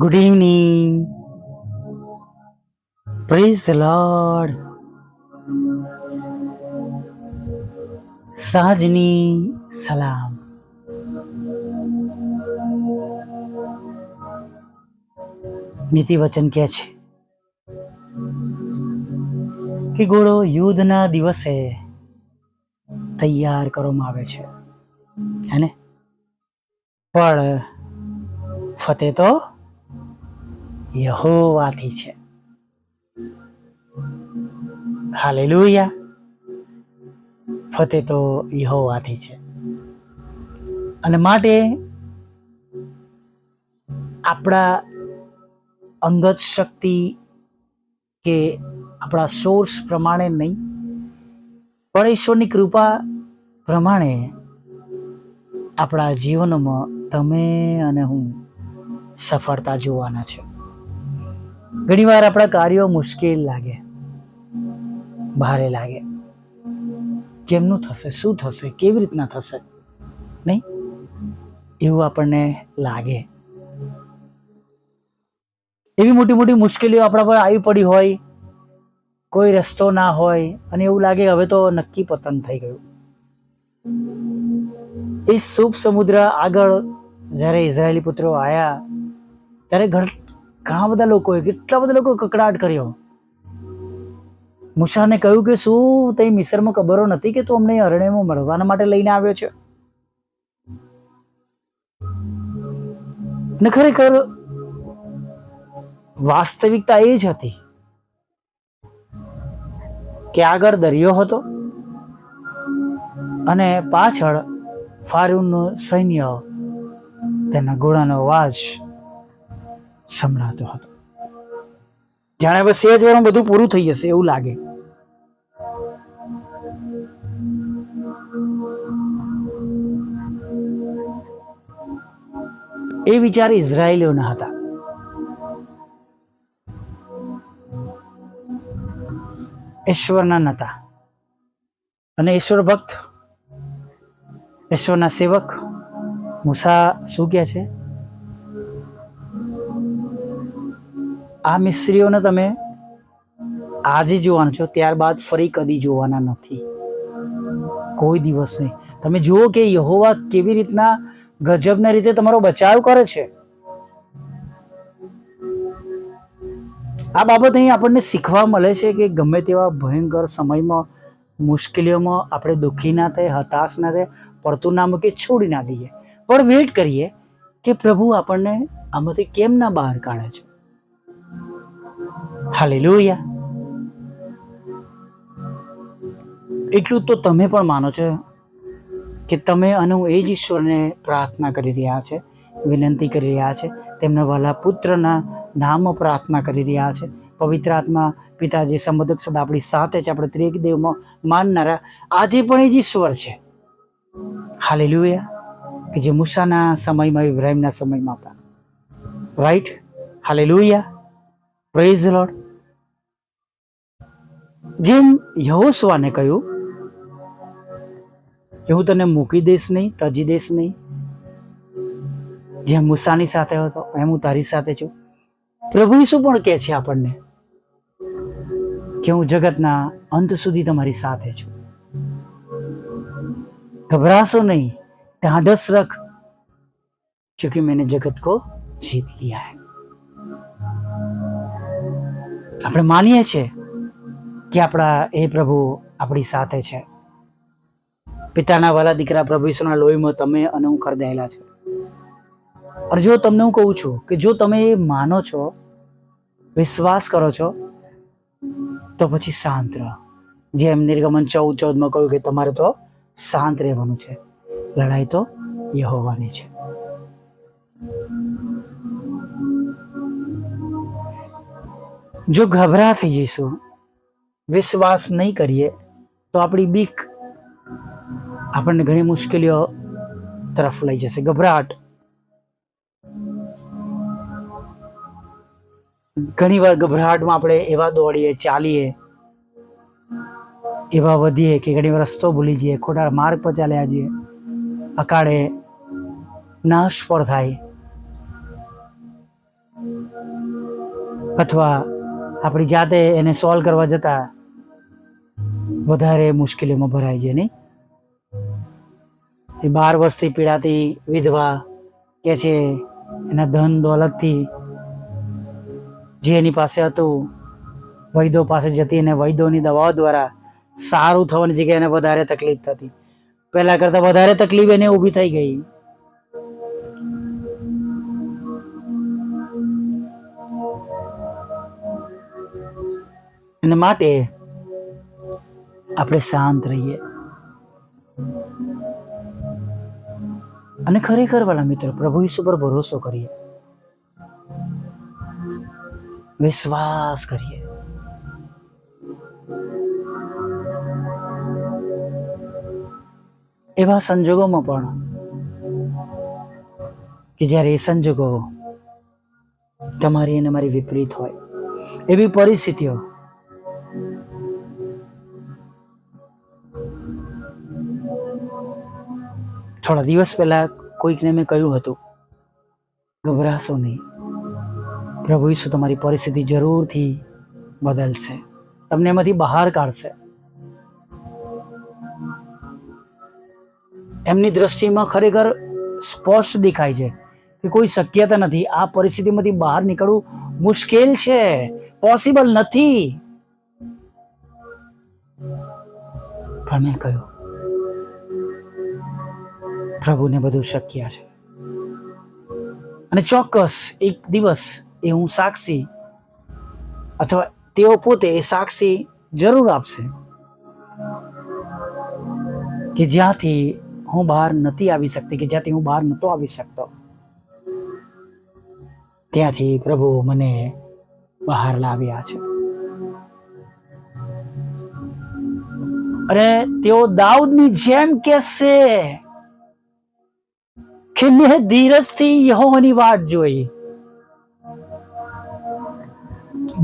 Good evening. Praise the Lord. સાંજની સલામ. નીતિ વચન કહે છે કે ઘોડો યુદ્ધના દિવસે તૈયાર કરવામાં આવે છે, હે ને? પણ ફતેહ તો યહોવાથી છે. હાલેલુયા. ફતેહ તો યહોવાથી છે. અને માટે આપણા અંગત શક્તિ કે આપણા સોર્સ પ્રમાણે નહીં, પણ ઈશ્વરની કૃપા પ્રમાણે આપણા જીવનમાં તમે અને હું સફળતા જોવાના છે. ઘણીવાર આપણા કાર્યો મુશ્કેલ લાગે, ભારે લાગે. કેમનું થશે, શું થશે, કેવી રીતના થશે, નહીં એવું આપણને લાગે. એવી મોટી મોટી મુશ્કેલીઓ આપણા પર આવી પડી હોય, કોઈ રસ્તો ના હોય અને એવું લાગે હવે તો નક્કી પતન થઈ ગયું. એ શુભ સમુદ્ર આગળ જ્યારે ઇઝરાયેલી પુત્રો આવ્યા ત્યારે ઘણા બધા લોકોએ, કેટલા બધા લોકો કકડાટ કર્યો. મૂસાને કહ્યું કે શું તે મિસરમાં ખબરો નથી કે તું અમને અરણ્યમાં મળવાના માટે લઈને આવ્યો છે? ને ખરેખર વાસ્તવિકતા એ જ હતી કે આગળ દરિયો હતો અને પાછળ ફારૂનનું સૈન્ય તેના ઘોડાનો અવાજ સંભળાતો હતો. જાણે બસ એ જ વારમાં બધું પૂરું થઈ જશે એવું લાગે. એ વિચાર ઇઝરાયેલીઓના હતા. ઈશ્વરના નહોતા. અને ઈશ્વર ભક્ત, ઈશ્વરના સેવક મૂસા શું કહે છે? આ મિસ્ત્રીઓને તમે આજે જોવાના છો, ત્યારબાદ ફરી કદી જોવાના નથી, કોઈ દિવસ નહીં. તમે જુઓ કે યહોવા કેવી રીતના ગજબના રીતે તમારો બચાવ કરે છે. આ બાબત અહીં આપણને શીખવા મળે છે કે ગમે તેવા ભયંકર સમયમાં, મુશ્કેલીઓમાં આપણે દુઃખી ના થાય, હતાશ ના થાય, પડતું ના મૂકીએ, છોડી ના દઈએ, પણ વેઇટ કરીએ કે પ્રભુ આપણને આમાંથી કેમ ના બહાર કાઢે છે. હાલેલુયા. એટલું તો તમે પણ માનો છો કે તમે અને હું એ જ ઈશ્વરને પ્રાર્થના કરી રહ્યા છે, વિનંતી કરી રહ્યા છે, તેમના વહાલા પુત્રના નામમાં પ્રાર્થના કરી રહ્યા છે. પવિત્ર આત્મા પિતાજી સંબોધક સદા આપણી સાથે છે, આપણે ત્રિએક દેવમાં માનનારા આજે પણ એ જ ઈશ્વર છે. હાલેલુયા. કે જે મૂસાના સમયમાં, ઇબ્રાહિમના સમયમાં હતા. Right. Hallelujah. Praise the lord. જેમ યહોશુઆને કહ્યું કે હું તને મૂકી દઈશ નહીં, તજી દઈશ નહીં, જેમ મૂસાની સાથે હતો એમ હું તારી સાથે છું. પ્રભુ ઈસુ પણ કહે છે આપણને કે હું જગતના અંત સુધી તમારી સાથે છું. घबराशो नहीं, ढांढस रख, क्योंकि मैंने जगत को जीत लिया है. આપણે માનીએ છીએ કે આપણા એ પ્રભુ આપણી સાથે છે. પિતાના વાલા દીકરા પ્રભુ ઈસુના લોહીમાં તમે અને હું ખરીદાયેલા છે. અને જો તમને હું કહું છું કે જો તમે એ માનો છો, વિશ્વાસ કરો છો, તો પછી શાંત રહો. જેમ નિર્ગમન 14:14 કહ્યું કે તમારે તો શાંત રહેવાનું છે, લડાઈ તો યહોવાની છે. જો ગભરા થઈ જઈશું, વિશ્વાસ નહીં કરીએ, તો આપણી બીક આપણને ઘણી મુશ્કેલીઓ તરફ લઈ જશે. ગભરાટ ઘણી વાર ગભરાટમાં આપણે એવા દોડીએ, ચાલીએ, એવા વધીએ કે ઘણી વાર રસ્તો ભૂલી જઈએ, ખોટા માર્ગ પર ચાલ્યા જઈએ, અકાળે નાશ પર થાય. અથવા આપણી જાતે એને સોલ્વ કરવા જતાં વધારે મુશ્કેલીઓમાં ભરાય છે નહીં? એ 12 વર્ષથી પીડાતી વિધવા કે છે એના ધન દોલતથી જે એની પાસે હતું વૈદો પાસે જતી અને વૈદોની દવાઓ દ્વારા સારું થવાની જગ્યાએ એને વધારે તકલીફ થતી. પહેલા કરતાં વધારે તકલીફ એને ઊભી થઈ ગઈ. અને માટે આપણે શાંત રહીએ અને ખરેખર વાલા મિત્રો પ્રભુ ઈસુ પર ભરોસો કરીએ, વિશ્વાસ કરીએ. એવા સંજોગોમાં પણ કે જ્યારે એ સંજોગો તમારી અને મારી વિપરીત હોય, એવી પરિસ્થિતિઓ થોડા દિવસ પહેલા કોઈકને મેં કહ્યું હતું, ગભરાશો નહીં, પ્રભુ ઈસુ તમારી પરિસ્થિતિ જરૂરથી બદલશે, તમને એમાંથી બહાર કાઢશે. એમની દ્રષ્ટિમાં ખરેખર સ્પષ્ટ દેખાય છે કે કોઈ શક્યતા નથી, આ પરિસ્થિતિમાંથી બહાર નીકળવું મુશ્કેલ છે, પોસિબલ નથી. પણ મેં કહ્યું પ્રભુને બધું શક્ય છે. અને ચોક્કસ એક દિવસ એ હું સાક્ષી અથવા તેઓ પોતે એ સાક્ષી જરૂર આપશે કે જ્યાંથી હું બહાર નથી આવી શકતી, કે જ્યાંથી હું બહાર નહોતો આવી શકતો, ત્યાંથી પ્રભુ મને બહાર લાવ્યા છે. અને તેઓ દાઉદની જેમ કહેશે કે મેં ધીરજથી યહોવાની વાટ જોઈ,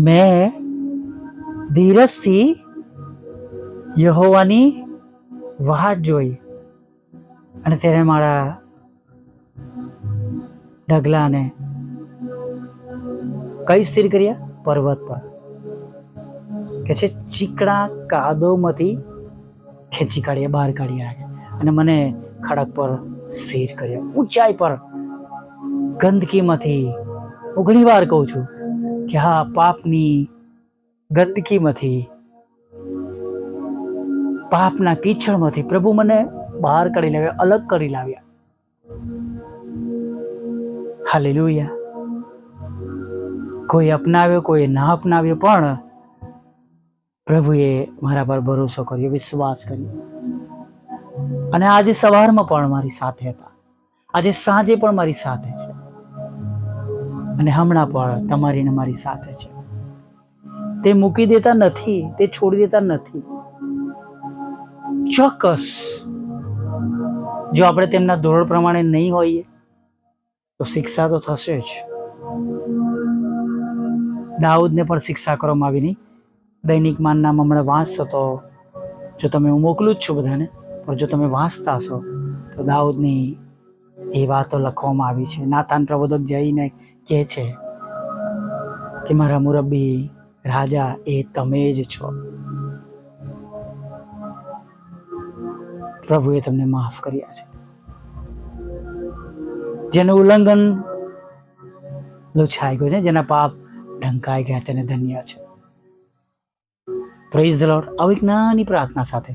મેં ધીરજથી યહોવાની વાટ જોઈ અને તેને મારા ઢગલાને કઈ સ્થિર કર્યા? પર્વત પર. કે છે ચીકણા કાદવમાંથી ખેંચી કાઢ્યા, બહાર કાઢી નાખ્યા અને મને ખડક પર સ્થિર કર્યા, ઊંચાઈ પર. ગંદકીમાંથી હું ઘણી વાર કહું છું કે હા, પાપની ગંદકીમાંથી, પાપના કીચડમાંથી પ્રભુ મને બહાર કાઢી લાવ્યા, અલગ કરી લાવ્યા. હાલેલુયા. કોઈ અપનાવ્યો, કોઈ ના અપનાવ્યો, પણ પ્રભુએ મારા પર ભરોસો કર્યો, વિશ્વાસ કર્યો. અને આજે સવારમાં પણ મારી સાથે હતા, આજે સાંજે પણ મારી સાથે છે અને હમણાં પણ તમારી ને મારી સાથે છે. તે મૂકી દેતા નથી, તે છોડી દેતા નથી. ચોક્કસ જો આપણે તેમના ધોરણ પ્રમાણે નહીં હોઈએ તો શિક્ષા તો થશે જ. દાઉદને પણ શિક્ષા કરવામાં આવી નહીં. દૈનિક માનનામ હમણાં વાંચશો તો, જો તમે, હું મોકલું જ છું બધાને, પણ જો તમે વાંચતા હશો તો દાઉદની એ વાતો લખવામાં આવી છે. નાતાન પ્રબોધક જઈને કહે છે કે મારા મુરબ્બી રાજા એ તમે જ છો. પ્રભુએ તમને માફ કર્યા છે. જેનું ઉલ્લંઘન લુછાઈ ગયું છે, જેના પાપ ઢંકાઈ ગયા, તેને ધન્ય છે. Praise the lord. આવી એક નાની પ્રાર્થના સાથે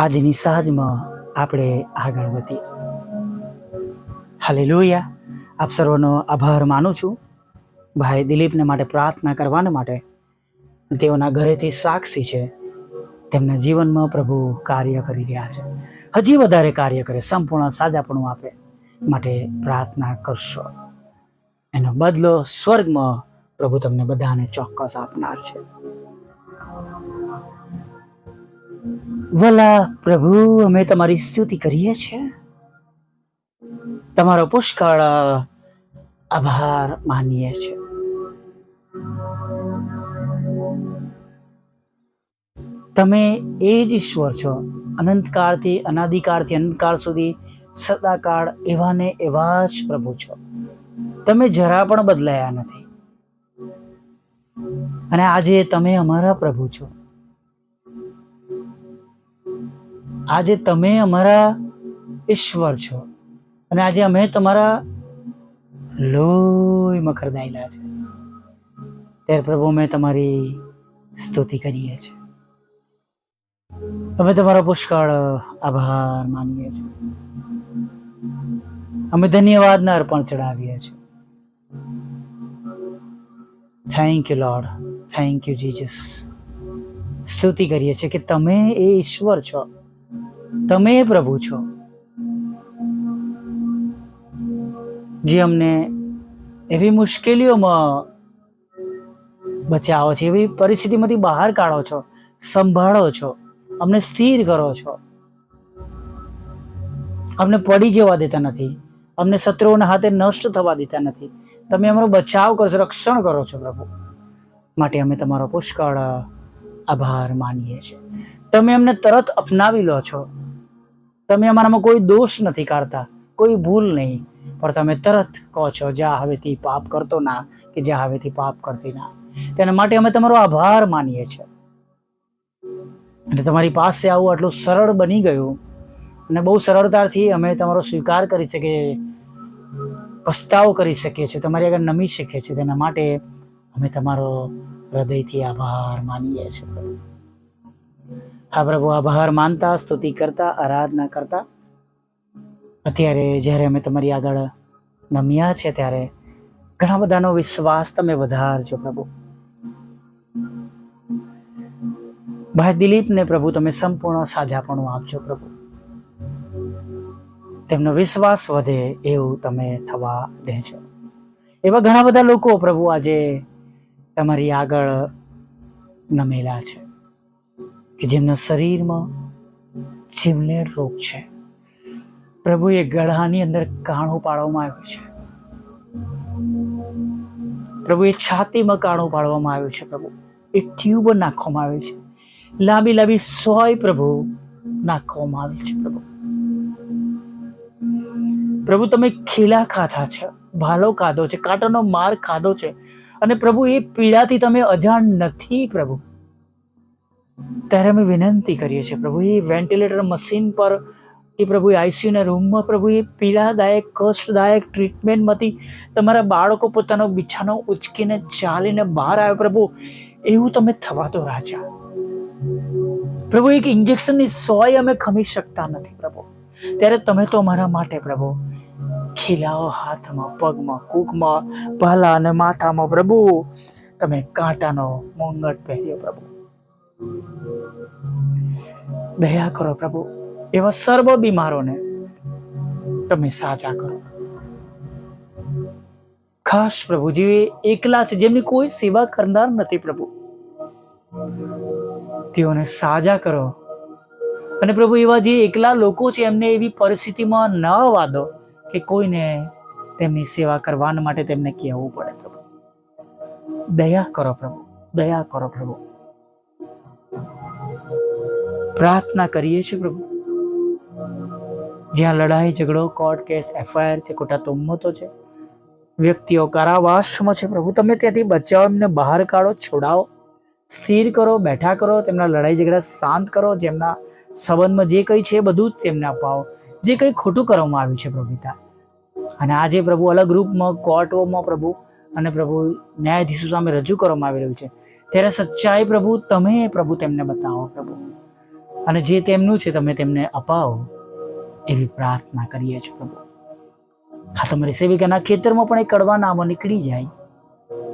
આજની સહજમાં આપણે આગળ વધીએ. હાલેલુયા. આપ સર્વનો આભાર માનું છું ભાઈ દિલીપને માટે પ્રાર્થના કરવાને માટે. તેઓના ઘરેથી સાક્ષી છે, તેમના જીવનમાં પ્રભુ કાર્ય કરી રહ્યા છે, હજી વધારે કાર્ય કરે, સંપૂર્ણ સાજાપણું આપે માટે પ્રાર્થના કરશો. એનો બદલો સ્વર્ગમાં પ્રભુ તમને બધાને ચોક્કસ આપનાર છે. વલા પ્રભુ, અમે તમારી સ્તુતિ કરીએ છીએ, તમારો પુષ્કળ આભાર માનીએ છીએ. તમે એ જ ઈશ્વર છો, અનંતકાળથી, અનાદિકાળથી અનંતકાળ સુધી, સદાકાળ એવા ને એવા જ પ્રભુ છો. તમે જરા પણ બદલાયા નથી. અને આજે તમે અમારા પ્રભુ છો. આજે તમે અમારા ઈશ્વર છો અને આજે અમે તમારા લોહીમાં ખરદાયેલા છે. ત્યારે પ્રભુ અમે તમારી સ્તુતિ કરીએ છીએ. અમે તમારો પુષ્કળ આભાર માનીએ છીએ. અમે ધન્યવાદના અર્પણ ચડાવીએ છીએ. Thank you lord, thank you Jesus. સ્તુતિ કરીએ છીએ કે તમે એ ઈશ્વર છો, તમે એ પ્રભુ છો જે અમને એવી મુશ્કેલીઓમાં બચાવો છો, એવી પરિસ્થિતિમાંથી બહાર કાઢો છો, સંભાળો છો, અમને સ્થિર કરો છો, અમને પડી જવા દેતા નથી, અમને શત્રુઓના હાથે નષ્ટ થવા દેતા નથી. તમે અમારો બચાવ કરો છો, રક્ષણ કરો છો પ્રભુ. માટે અમે તમારો પુષ્કળ આભાર માનીએ છીએ. તમે અમને તરત અપનાવી લો છો. તમે અમારામાં કોઈ દોષ નથી કાઢતા, કોઈ ભૂલ નહીં, પણ તમે તરત કહો છો જા હવેથી પાપ કરતો ના, કે જા હવેથી પાપ કરતી ના. તેના માટે અમે તમારો આભાર માનીએ છીએ. અને તમારી પાસે આવું આટલું સરળ બની ગયું અને બહુ સરળતાથી અમે તમારો સ્વીકાર કરી શકીએ, પસ્તાવો કરી શકીએ છીએ, તમારી આગળ નમી શકીએ છીએ. તેના માટે અમે તમારો હૃદયથી આભાર માનીએ છીએ. હા પ્રભુ, આભાર માનતા, સ્તુતિ કરતા, આરાધના કરતા અત્યારે જ્યારે અમે તમારી આગળ નમ્યા છે ત્યારે ઘણા બધાનો વિશ્વાસ તમે વધારજો પ્રભુ. ભાઈ દિલીપને પ્રભુ તમે સંપૂર્ણ સાજાપણું આપજો પ્રભુ. તેમનો વિશ્વાસ વધે એવું તમે થવા દેજો. એવા ઘણા બધા લોકો પ્રભુ આજે તમારી આગળ નમેલા છે કે જેમના શરીરમાં જીવલેણ રોગ છે પ્રભુ. એ ગળાની અંદર કાણું પાડવામાં આવ્યું છે પ્રભુ. એ છાતીમાં કાણું પાડવામાં આવ્યું છે પ્રભુ. એક ટ્યુબ નાખવામાં આવે છે, લાંબી લાંબી સોય પ્રભુ નાખવામાં આવી છે પ્રભુ. પ્રભુ તમે ખીલા ખાધા છે, ભાલો ખાધો છે, કાંટાનો માર ખાધો છે અને પ્રભુ એ પીડાથી તમે અજાણ નથી પ્રભુ. ત્યારે અમે વિનંતી કરીએ છીએ પ્રભુ, એ વેન્ટિલેટર મશીન પર, એ પ્રભુ આઈસીયુના રૂમમાં પ્રભુ એ પીડાદાયક કષ્ટદાયક ટ્રીટમેન્ટમાંથી તમારા બાળકો પોતાનો બિછાનો ઉચકીને ચાલીને બહાર આવે પ્રભુ. એવું તમે થવા દો રાજા પ્રભુ. એક ઇન્જેક્શનની સોય અમે ખમી શકતા નથી પ્રભુ. ત્યારે તમે તો અમારા માટે પ્રભુ ખીલાઓ હાથમાં, પગમાં, કૂકમાં, ભાલા અને માથામાં પ્રભુ તમે કાંટાનો મુંગટ પહેર્યો પ્રભુ. દયા કરો પ્રભુ. એવા સર્વ બીમારોને તમે સાજા કરો. ખાસ પ્રભુ જે એકલા છે, જેમની કોઈ સેવા કરનાર નથી પ્રભુ, તેઓને સાજા કરો. અને પ્રભુ એવા જે એકલા લોકો છે એમને એવી પરિસ્થિતિમાં ન આવવા દો કે કોઈને તેમની સેવા કરવા માટે તેમને કહેવું પડે પ્રભુ. દયા કરો પ્રભુ, દયા કરો પ્રભુ. પ્રાર્થના કરીએ છીએ પ્રભુ, જ્યાં લડાઈ ઝઘડો, કોર્ટ કેસ, એફઆઈઆર છે, ખોટા તોમતો છે, વ્યક્તિઓ કારાવાસમાં છે પ્રભુ, તમે ત્યાંથી બચાવો, એમને બહાર કાઢો, છોડાવો, સ્થિર કરો, બેઠા કરો, તેમના લડાઈ ઝઘડા શાંત કરો. જેમના સંબંધમાં જે કંઈ છે બધું જ તેમને અપાવો, જે કંઈ ખોટું કરવામાં આવ્યું છે પ્રભુ પિતા. અને આજે પ્રભુ અલગ રૂપમાં કોર્ટોમાં પ્રભુ અને પ્રભુ ન્યાયાધીશો સામે રજૂ કરવામાં આવી રહ્યું છે, ત્યારે સચ્ચાઈ પ્રભુ તમે પ્રભુ તેમને બતાવો પ્રભુ. અને જે તેમનું છે તમે તેમને અપાવો એવી પ્રાર્થના કરીએ છીએ પ્રભુ. હા, તમારી સેવિકાના ખેતરમાં પણ એ કડવા નામો નીકળી જાય,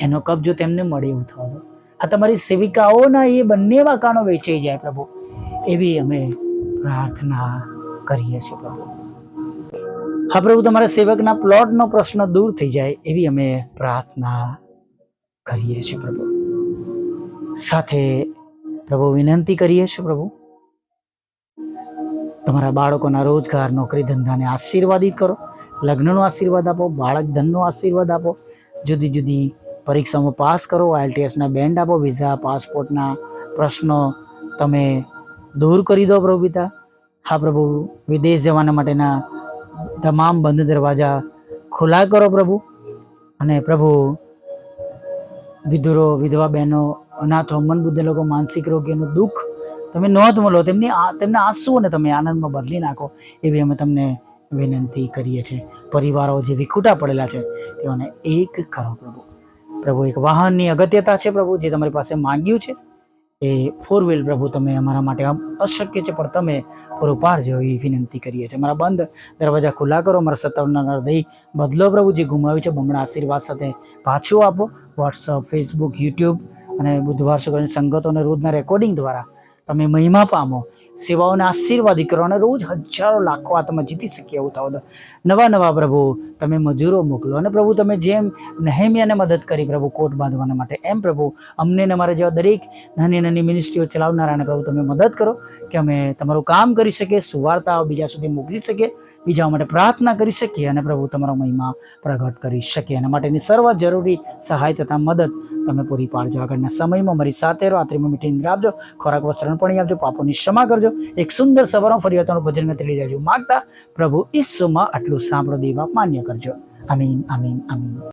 એનો કબજો તેમને મળે એવું થવા દો. હા, તમારી સેવિકાઓના એ બંને વાકાનો વેચાઈ જાય પ્રભુ, એવી અમે પ્રાર્થના કરીએ છીએ પ્રભુ. હા પ્રભુ, તમારા સેવકના પ્લોટનો પ્રશ્ન દૂર થઈ જાય એવી અમે પ્રાર્થના કરીએ છીએ પ્રભુ. સાથે પ્રભુ વિનંતી કરીએ છીએ પ્રભુ, તમારા બાળકોના રોજગાર, નોકરી, ધંધાને આશીર્વાદિત કરો. લગ્નનો આશીર્વાદ આપો, બાળક ધનનો આશીર્વાદ આપો, જુદી જુદી પરીક્ષામાં પાસ કરો, IELTSના બેન્ડ આપો, વિઝા પાસપોર્ટના પ્રશ્નો તમે દૂર કરી દો પ્રભુ પિતા. હા પ્રભુ, વિદેશ જવાના માટેના તમામ બંધ દરવાજા ખુલ્લા કરો પ્રભુ. અને પ્રભુ વિધુરો, વિધવા બહેનો, અનાથો, મનબુદ્ધિ લોકો, માનસિક રોગીઓનું દુઃખ તમે નોંધમાં લો, તેમના આંસુઓને તમે આનંદમાં બદલી નાખો, એવી અમે તમને વિનંતી કરીએ છીએ. પરિવારો જે વિખૂટા પડેલા છે તેઓને એક કરો પ્રભુ. પ્રભુ, એક વાહનની અગત્યતા છે પ્રભુ, જે તમારી પાસે માંગ્યું છે એ 4 વ્હીલ પ્રભુ તમે અમારા માટે અશક્ય છે, પણ તમે પૂરું પાડજો એવી વિનંતી કરીએ છીએ. અમારા બંધ દરવાજા ખુલ્લા કરો, અમારા સત્તાવના હૃદય બદલો પ્રભુ, જે ગુમાવ્યું છે બમણા આશીર્વાદ સાથે પાછું આપો. વોટ્સઅપ, ફેસબુક, યુટ્યુબ અને બુધવાર શુક્રની સંગતો અને રોજના રેકોર્ડિંગ દ્વારા તમે મહિમા પામો, સેવાઓને આશીર્વાદી કરો અને રોજ હજારો લાખો આત્મા જીતી શકીએ એવું થાવ. નવા પ્રભુ તમે મજૂરો મોકલો, અને પ્રભુ તમે જેમ નેહેમિયાને મદદ કરી પ્રભુ કોટ બાંધવાના માટે, એમ પ્રભુ અમને ને અમારા જેવા દરેક નાની મિનિસ્ટ્રીઓ ચલાવનારાને પ્રભુ તમે મદદ કરો કે અમે તમારું કામ કરી શકીએ, સુવાર્તાઓ બીજા સુધી મોકલી શકીએ, બીજા માટે પ્રાર્થના કરી શકીએ, અને પ્રભુ તમારો મહિમા પ્રગટ કરી શકીએ. એના માટેની સર્વ જરૂરી સહાય તથા મદદ તમે પૂરી પાડજો. આગળના સમયમાં મારી સાથે રાત્રિમાં મીઠી નિંદ્રા આપજો, ખોરાક વસ્ત્રનું પાણી આપજો, પાપોની ક્ષમા કરજો, એક સુંદર સવારમાં ફરી વાતાનું ભજન લઈ જાજો માગતા પ્રભુ ઈસુમાં આટલું સાંભળો, દેવા માન્ય કરજો. આમીન, આમીન, આમીન.